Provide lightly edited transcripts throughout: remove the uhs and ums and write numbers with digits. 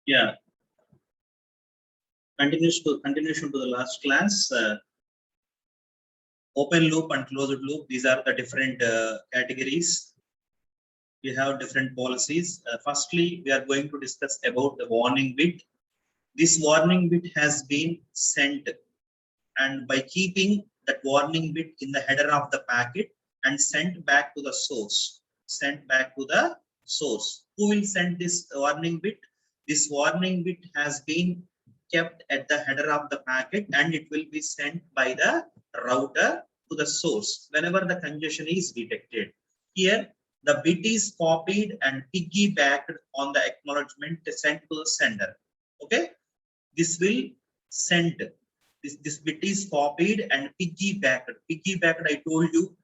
Yeah, continuation to the last class. Open loop and closed loop. These are the different categories. We have different policies. Firstly, we are going to discuss about the warning bit. This warning bit has been sent, and by keeping that warning bit in the header of the packet and sent back to the source, Who will send this warning bit? This warning bit has been kept at the header of the packet, and it will be sent by the router to the source whenever the congestion is detected. Here, the bit is copied and piggybacked on the acknowledgement sent to the sender. Okay, this will send. This bit is copied and piggybacked. Piggybacked, I told you,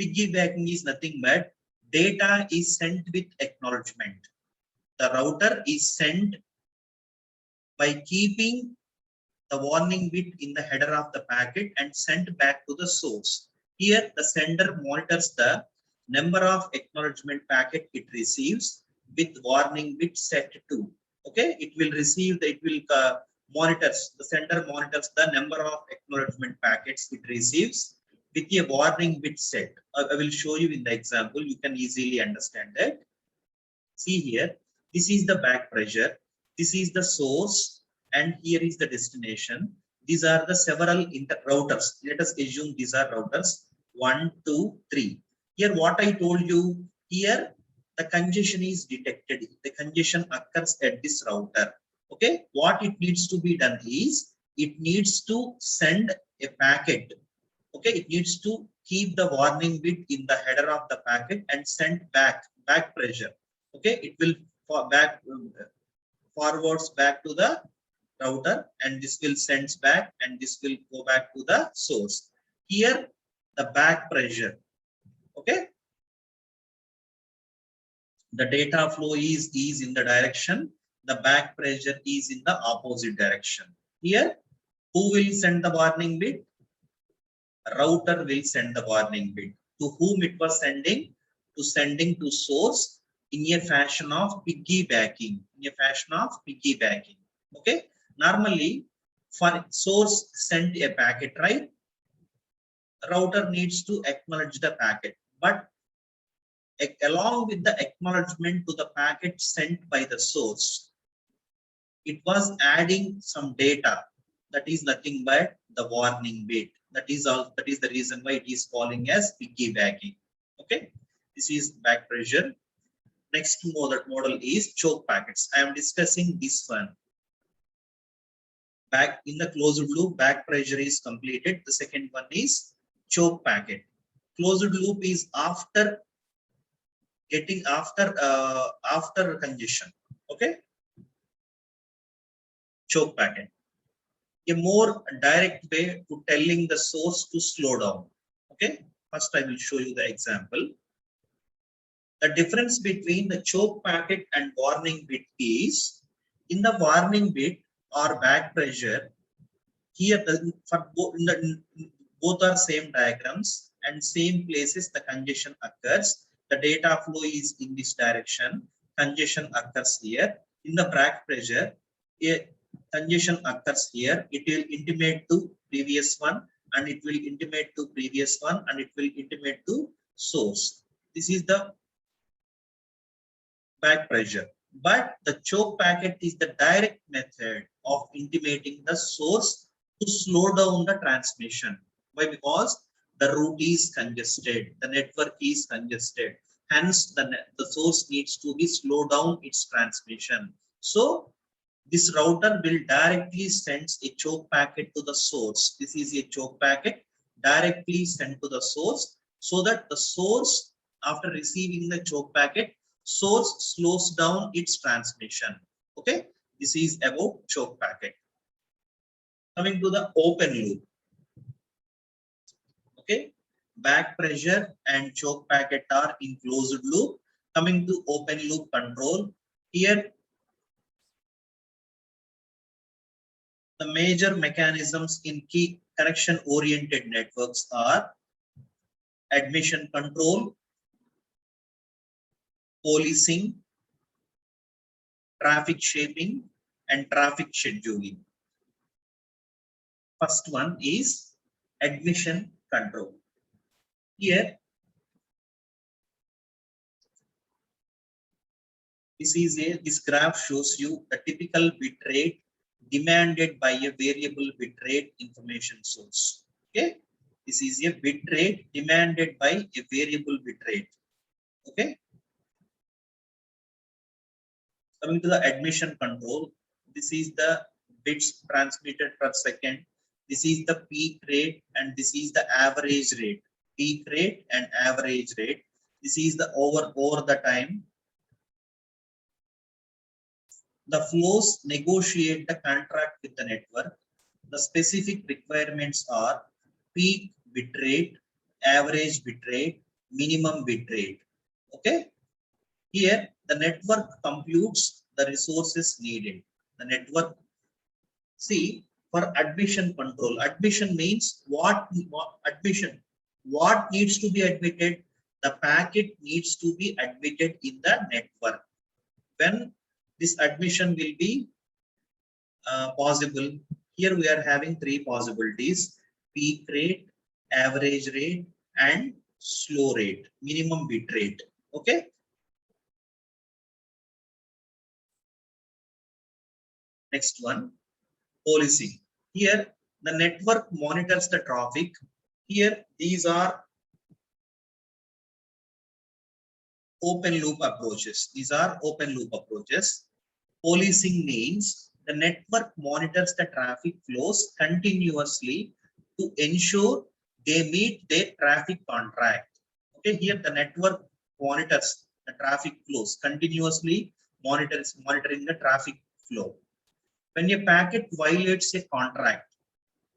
piggybacking is nothing but data is sent with acknowledgement. The router is sent by keeping the warning bit in the header of the packet and sent back to the source. Here, the sender monitors the number of acknowledgement packet it receives with warning bit set to. Okay, it will receive, the sender monitors the number of acknowledgement packets it receives with a warning bit set. I will show you in the example, you can easily understand that. See here, this is the back pressure, this is the source, and here is the destination. These are the several routers. Let us assume these are routers 1, 2, 3. Here what I told you, here the congestion is detected. The congestion occurs at this router. Okay, what it needs to be done is, it needs to send a packet. Okay, it needs to keep the warning bit in the header of the packet and send back pressure. Okay, it will forwards back to the router, and this will sends back, and this will go back to the source. Here the back pressure. Okay, the data flow is in the direction, the back pressure is in the opposite direction. Here, who will send the warning bit? Router will send the warning bit. To whom it was sending? Sending to source in a fashion of piggybacking. Okay. Normally, for source sent a packet, right? Router needs to acknowledge the packet, but along with the acknowledgement to the packet sent by the source, it was adding some data that is nothing but the warning bit. That is the reason why it is calling as piggybacking. Okay, this is back pressure. Next model is choke packets. I am discussing this one. Back in the closed loop, back pressure is completed. The second one is choke packet. Closed loop is after congestion. Okay, choke packet, a more direct way to telling the source to slow down. Okay, first I will show you the example. The difference between the choke packet and warning bit is, in the warning bit or back pressure, here both are same diagrams and same places the congestion occurs. The data flow is in this direction, congestion occurs here. In the back pressure, a congestion occurs here, it will intimate to previous one, and it will intimate to previous one, and it will intimate to source. This is the back pressure. But the choke packet is the direct method of intimating the source to slow down the transmission. Why? Because the route is congested, the network is congested. Hence, the source needs to be slow down its transmission. So, this router will directly send a choke packet to the source. This is a choke packet directly sent to the source, so that the source, after receiving the choke packet, source slows down its transmission. Okay, this is about choke packet. Coming to the open loop. Okay, back pressure and choke packet are in closed loop. Coming to open loop control, here the major mechanisms in key connection oriented networks are admission control, policing, traffic shaping, and traffic scheduling. First one is admission control. Here, this graph shows you the typical bit rate demanded by a variable bit rate information source. Okay, this is a bit rate demanded by a variable bit rate. Okay, coming to the admission control, this is the bits transmitted per second. This is the peak rate and this is the average rate. Peak rate and average rate. This is the over the time. The flows negotiate the contract with the network. The specific requirements are peak bit rate, average bit rate, minimum bit rate. Okay. Here, the network computes the resources needed. The network, see, for admission control, admission means what admission? What needs to be admitted? The packet needs to be admitted in the network. When this admission will be possible, here we are having three possibilities: peak rate, average rate, and slow rate, minimum bit rate. Okay. Next one, policing. Here, the network monitors the traffic. Here, these are open loop approaches. These are open loop approaches. Policing means the network monitors the traffic flows continuously to ensure they meet their traffic contract. Okay, here the network monitors the traffic flows continuously, monitoring the traffic flow. When a packet violates a contract,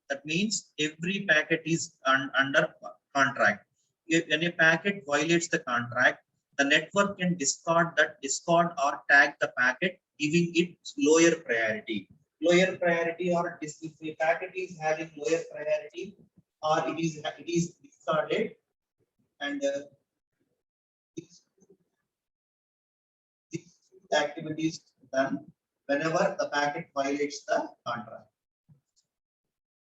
that means every packet is under contract. When a packet violates the contract, the network can discard or tag the packet, giving it lower priority. Lower priority, or if the packet is having lower priority, or it is discarded, and these activities done whenever the packet violates the contract.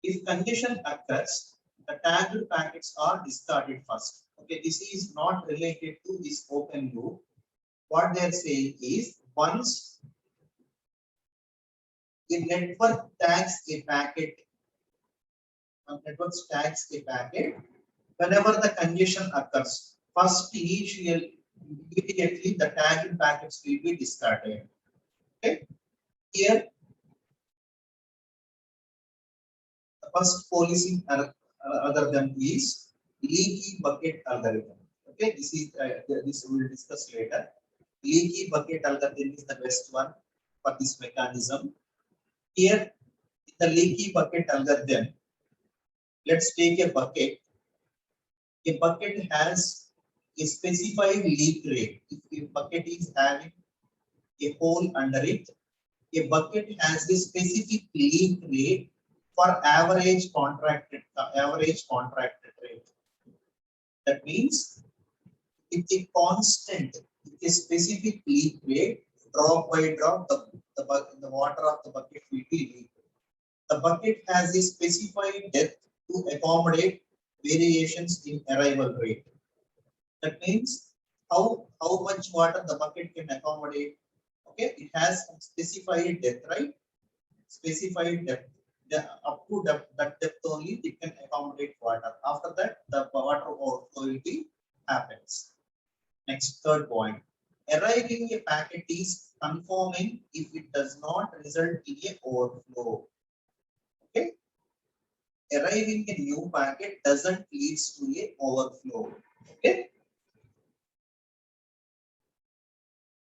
If congestion occurs, the tagged packets are discarded first. Okay, this is not related to this open loop. What they are saying is, once a network tags a packet, whenever the congestion occurs, immediately the tagged packets will be discarded. Okay, here the first policing algorithm is leaky bucket algorithm. Okay, this we will discuss later. Leaky bucket algorithm is the best one for this mechanism. Here, in the leaky bucket algorithm, let's take a bucket. A bucket has a specified leak rate. If a bucket is having a hole under it, a bucket has a specific leak rate for average contracted rate. That means it's a constant, it's a specific leak rate, drop by drop, the water of the bucket will be leaked. The bucket has a specified depth to accommodate variations in arrival rate. That means how much water the bucket can accommodate. Okay, it has some specified depth, right? Specified depth. Up to that depth only it can accommodate water. After that, the water overflow will be happens. Next, third point. Arriving a packet is conforming if it does not result in a overflow. Okay. Arriving a new packet doesn't lead to a overflow. Okay.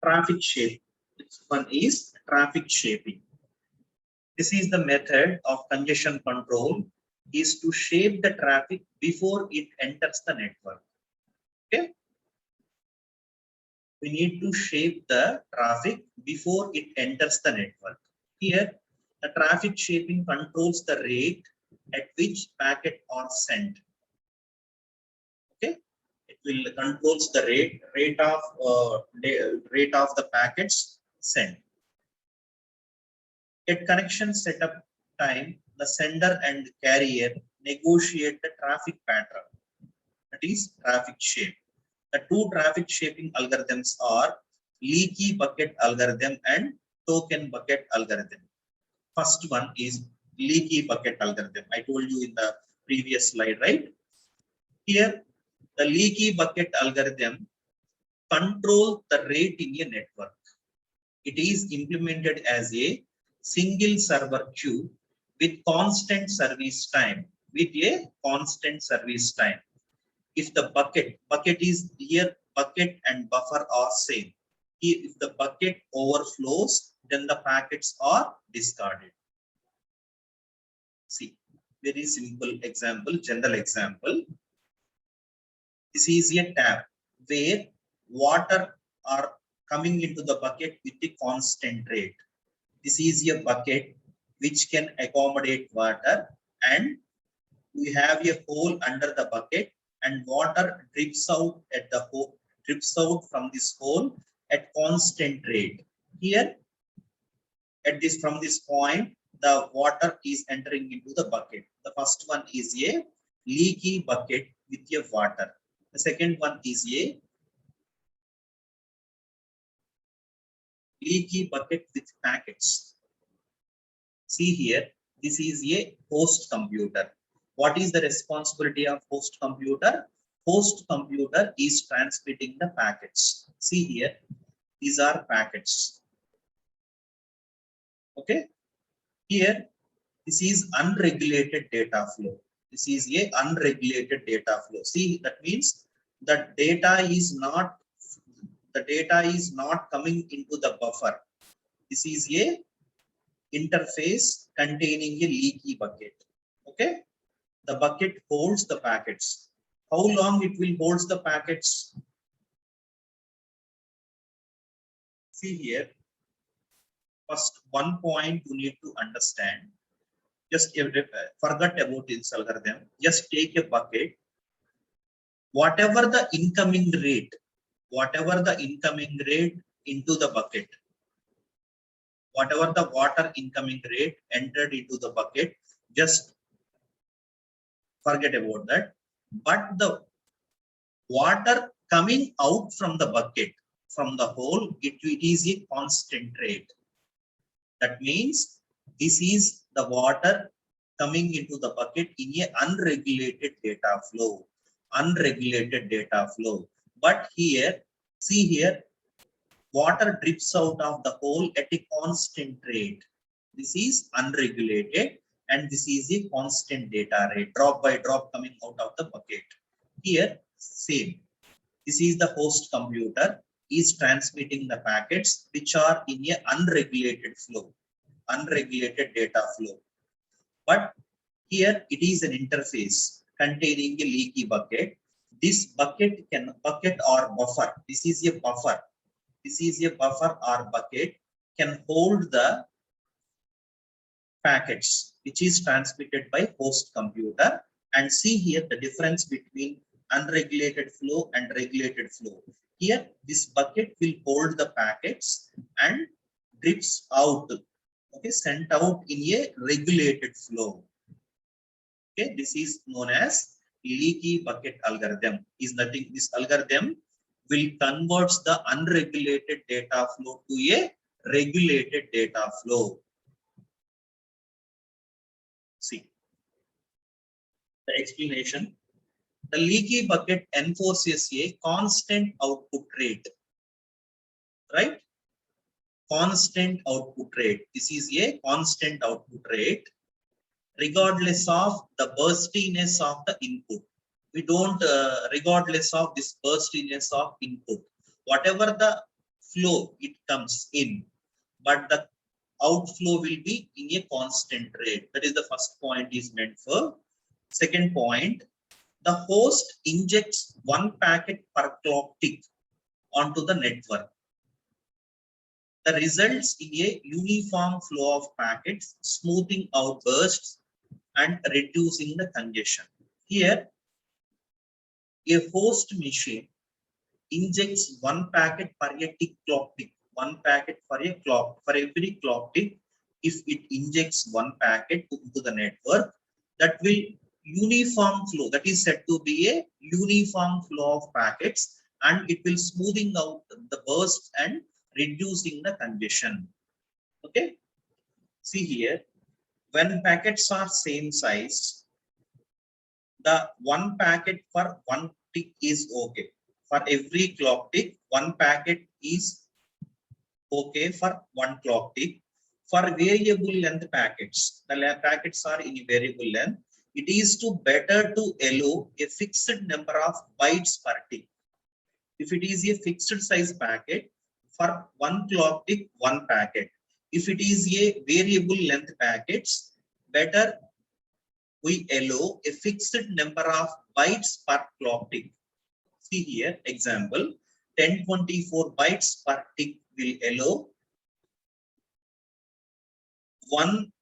Traffic shape. This one is traffic shaping. This is the method of congestion control, is to shape the traffic before it enters the network. Okay. We need to shape the traffic before it enters the network. Here, the traffic shaping controls the rate at which packet are sent. Okay, it will controls the rate of the packets sent. At connection setup time, the sender and carrier negotiate the traffic pattern, that is traffic shape. The two traffic shaping algorithms are leaky bucket algorithm and token bucket algorithm. First one is leaky bucket algorithm. I told you in the previous slide, right? Here, the leaky bucket algorithm controls the rate in a network. It is implemented as a single server queue with constant service time. If the bucket is here, bucket and buffer are same. If the bucket overflows, then the packets are discarded. See, very simple example, general example. This is a tap where water are coming into the bucket with a constant rate. This is a bucket which can accommodate water, and we have a hole under the bucket and water drips out at the hole, drips out from this hole at constant rate. Here at this, from this point, the water is entering into the bucket. The first one is a leaky bucket with a water. The second one is a leaky bucket with packets. See here, this is a host computer. What is the responsibility of host computer? Host computer is transmitting the packets. See here, these are packets. Okay, here this is unregulated data flow. This is a unregulated data flow. See, that means the data is not coming into the buffer. This is a interface containing a leaky bucket. Okay, the bucket holds the packets. How long it will hold the packets? See here, first one point you need to understand. Just forget about this algorithm. Just take a bucket. Whatever the incoming rate into the bucket, whatever the water incoming rate entered into the bucket, just forget about that. But the water coming out from the bucket, from the hole, it is a constant rate. That means this is the water coming into the bucket in a unregulated data flow. But here, see here, water drips out of the hole at a constant rate. This is unregulated and this is a constant data rate, drop by drop coming out of the bucket. Here, same. This is the host computer is transmitting the packets which are in a unregulated data flow. But here it is an interface containing a leaky bucket. This bucket or buffer. This is a buffer. This is a buffer or bucket can hold the packets which is transmitted by host computer. And see here the difference between unregulated flow and regulated flow. Here this bucket will hold the packets and drips out, okay, sent out in a regulated flow. Okay, this is known as leaky bucket algorithm. Is nothing. This algorithm will convert the unregulated data flow to a regulated data flow. See the explanation. The leaky bucket enforces a constant output rate, right? Constant output rate. This is a constant output rate regardless of the burstiness of the input. We don't regardless of this burstiness of input. Whatever the flow it comes in, but the outflow will be in a constant rate. That is the first point is meant for. Second point, the host injects one packet per clock tick onto the network. The results in a uniform flow of packets, smoothing out bursts and reducing the congestion. Here, a host machine injects one packet per a tick clock tick, one packet for a clock, for every clock tick, if it injects one packet into the network, that will uniform flow. That is said to be a uniform flow of packets, and it will smoothing out the burst and reducing the congestion. Okay. See here, when packets are same size, the one packet for one tick is okay. For every clock tick, one packet is okay for one clock tick. For variable length packets, the packets are in variable length. It is to better to allow a fixed number of bytes per tick. If it is a fixed size packet, for one clock tick, one packet. If it is a variable length packets, better we allow a fixed number of bytes per clock tick. See here, example, 1024 bytes per tick will allow one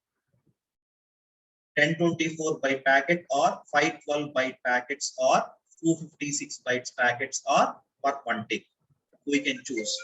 1024 byte packet or 512 byte packets or 256 bytes packets or per one tick. We can choose.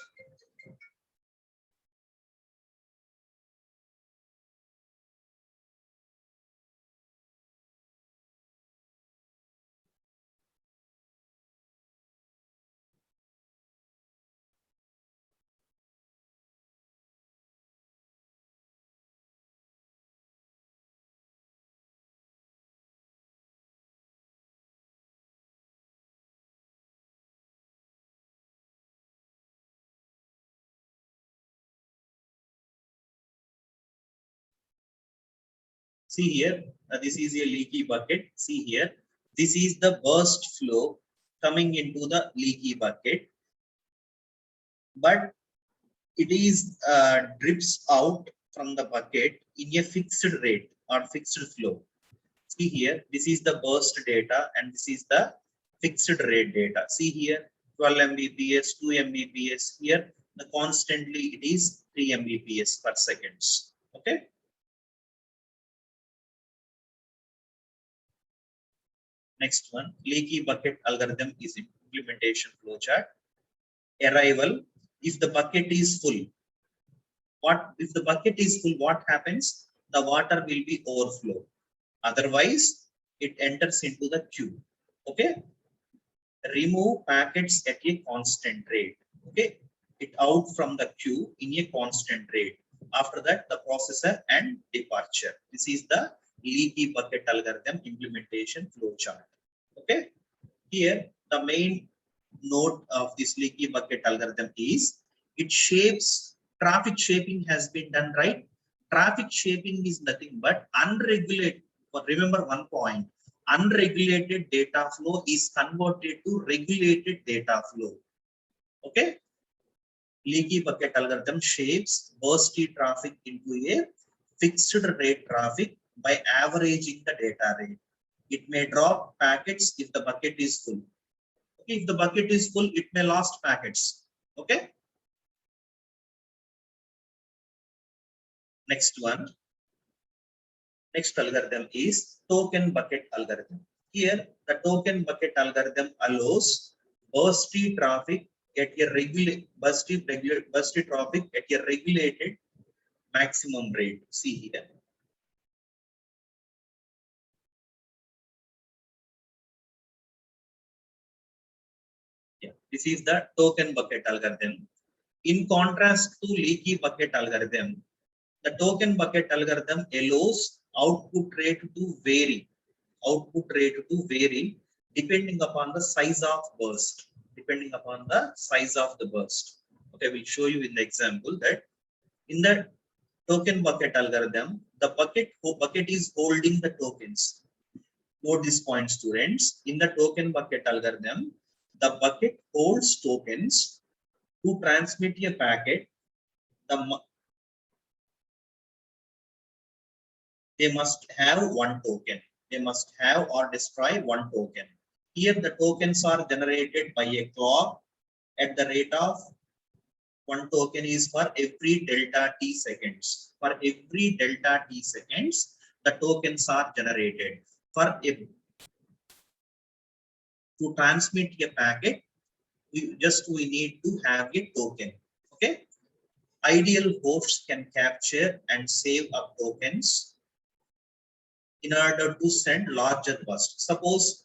See here, this is a leaky bucket. See here, this is the burst flow coming into the leaky bucket, but it is drips out from the bucket in a fixed rate or fixed flow. See here, this is the burst data and this is the fixed rate data. See here, 12 Mbps, 2 Mbps. Here, the constantly it is 3 Mbps per seconds. Okay. Next one, leaky bucket algorithm is implementation flowchart. Arrival, if the bucket is full, what if the bucket is full, what happens? The water will be overflow. Otherwise, it enters into the queue. Okay. Remove packets at a constant rate. Okay. It out from the queue in a constant rate. After that, the processor and departure. This is the leaky bucket algorithm implementation flowchart. Okay. Here, the main note of this leaky bucket algorithm is it shapes, traffic shaping has been done, right? Traffic shaping is nothing but unregulated. Remember one point, unregulated data flow is converted to regulated data flow. Okay. Leaky bucket algorithm shapes bursty traffic into a fixed rate traffic by averaging the data rate. It may drop packets if the bucket is full. If the bucket is full, it may lost packets. Okay. Next one. Next algorithm is token bucket algorithm. Here, the token bucket algorithm allows bursty traffic at a bursty traffic at a regulated maximum rate. See here. Yeah, this is the token bucket algorithm. In contrast to leaky bucket algorithm, the token bucket algorithm allows output rate to vary. Output rate to vary depending upon the size of burst. Depending upon the size of the burst. Okay, we'll show you in the example that in the token bucket algorithm, the bucket is holding the tokens. Note this point, students. In the token bucket algorithm, the bucket holds tokens to transmit a packet. They must have one token. They must have or destroy one token. Here the tokens are generated by a clock at the rate of one token is for every delta t seconds. For every delta t seconds, the tokens are generated. For a, to transmit a packet, we need to have a token. Okay. Ideal hosts can capture and save up tokens in order to send larger burst. Suppose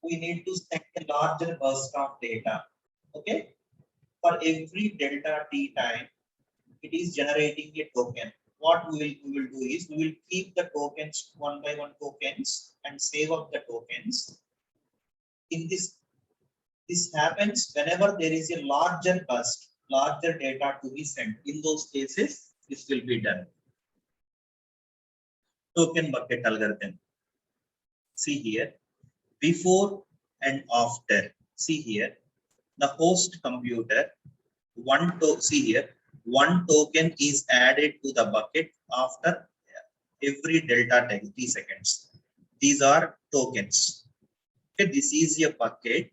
we need to send a larger burst of data. Okay, for every delta t time, it is generating a token. What we will do is we will keep the tokens one by one tokens and save up the tokens. In this happens whenever there is a larger burst, larger data to be sent. In those cases, this will be done. Token bucket algorithm. See here, before and after. See here, the host computer, see here, one token is added to the bucket after every delta takes 3 seconds. These are tokens. Okay, this is a bucket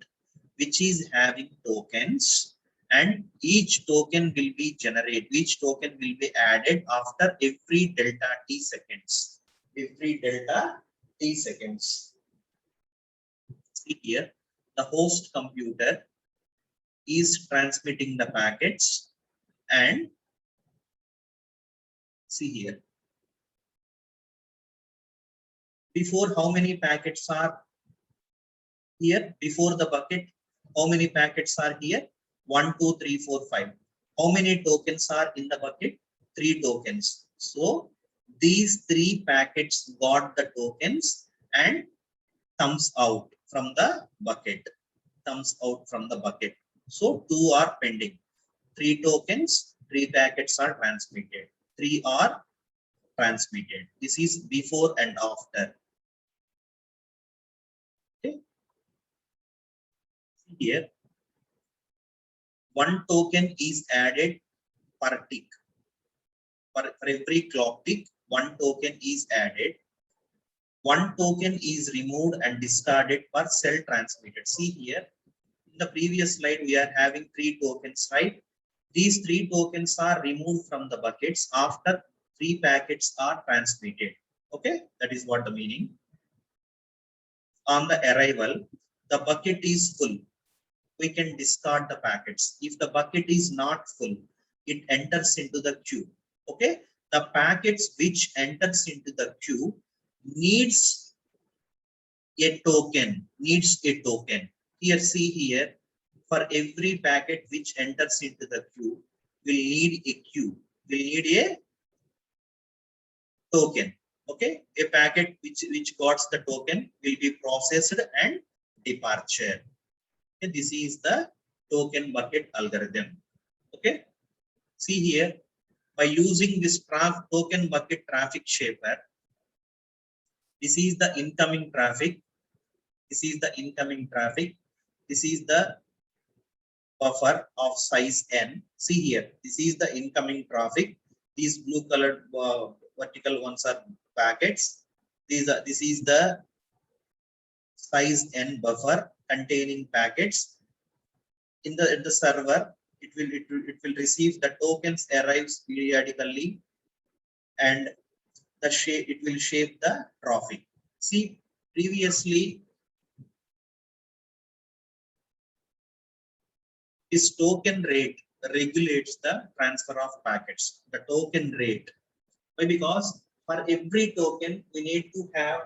which is having tokens, and each token will be generated, each token will be added after every delta t seconds. Every delta t seconds. See here, the host computer is transmitting the packets, and see here, before how many packets are here, before the bucket, how many packets are here? 1, 2, 3, 4, 5. How many tokens are in the bucket? 3 tokens. So these 3 packets got the tokens and comes out from the bucket. Comes out from the bucket. So 2 are pending. 3 tokens, 3 packets are transmitted. 3 are transmitted. This is before and after. Okay. Here, one token is added per tick. For every clock tick, one token is added. One token is removed and discarded per cell transmitted. See here, in the previous slide, we are having 3 tokens, right? These 3 tokens are removed from the buckets after 3 packets are transmitted. Okay, that is what the meaning. On the arrival, the bucket is full. We can discard the packets. If the bucket is not full, it enters into the queue. Okay, the packets which enters into the queue needs a token. Here, see here, for every packet which enters into the queue, will need a queue. Will need a token. Okay, a packet which got the token will be processed and departure. Okay, this is the token bucket algorithm. Okay, see here, by using this token bucket traffic shaper, this is the incoming traffic. This is the incoming traffic. This is the buffer of size n. See here, this is the incoming traffic. These blue colored vertical ones are packets. This is the size n buffer containing packets. In the server, it will receive the tokens arrives periodically, and it will shape the traffic. See, previously this token rate regulates the transfer of packets. The token rate. Why? Because for every token we need to have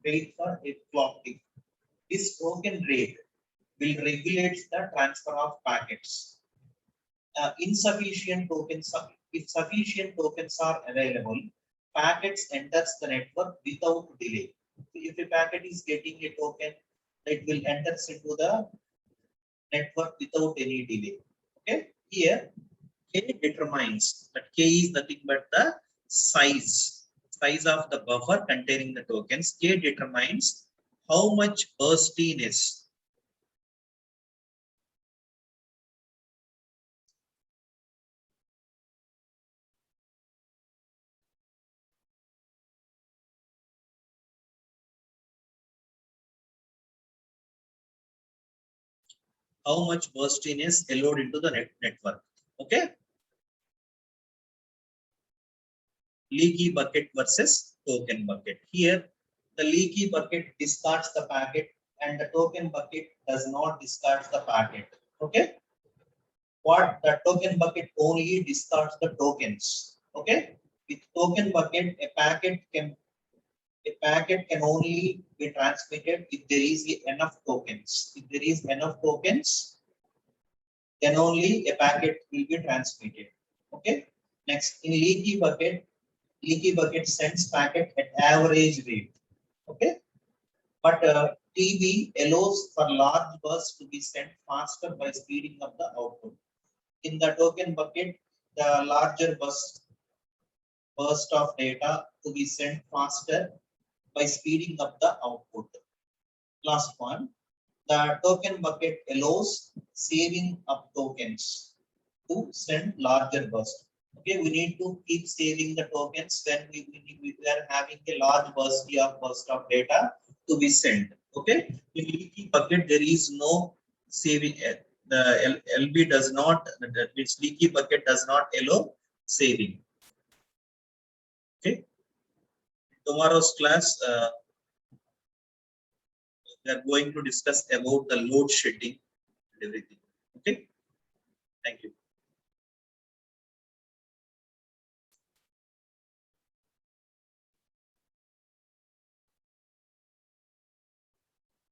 wait for a clock tick. This token rate will regulate the transfer of packets. Insufficient tokens, if sufficient tokens are available, packets enters the network without delay. If a packet is getting a token, it will enter into the network without any delay. Okay, here K determines, but K is nothing but the size of the buffer containing the tokens. K determines how much burstiness allowed into the network. Okay, leaky bucket versus token bucket. Here, the leaky bucket discards the packet and the token bucket does not discard the packet. Okay. what the token bucket only discards the tokens. Okay, with token bucket, a packet can only be transmitted if there is enough tokens. If there is enough tokens, then only a packet will be transmitted. Okay. Next, in leaky bucket sends packet at average rate. Okay. But TB allows for large bursts to be sent faster by speeding up the output. In the token bucket, the larger burst of data to be sent faster by speeding up the output. Last one, the token bucket allows saving up tokens to send larger burst. Okay, we need to keep saving the tokens when we are having a large burst of data to be sent. Okay, in leaky bucket there is no saving. The LB does not, that means leaky bucket does not allow saving. Okay, tomorrow's class we are going to discuss about the load shedding and everything. Okay, thank you.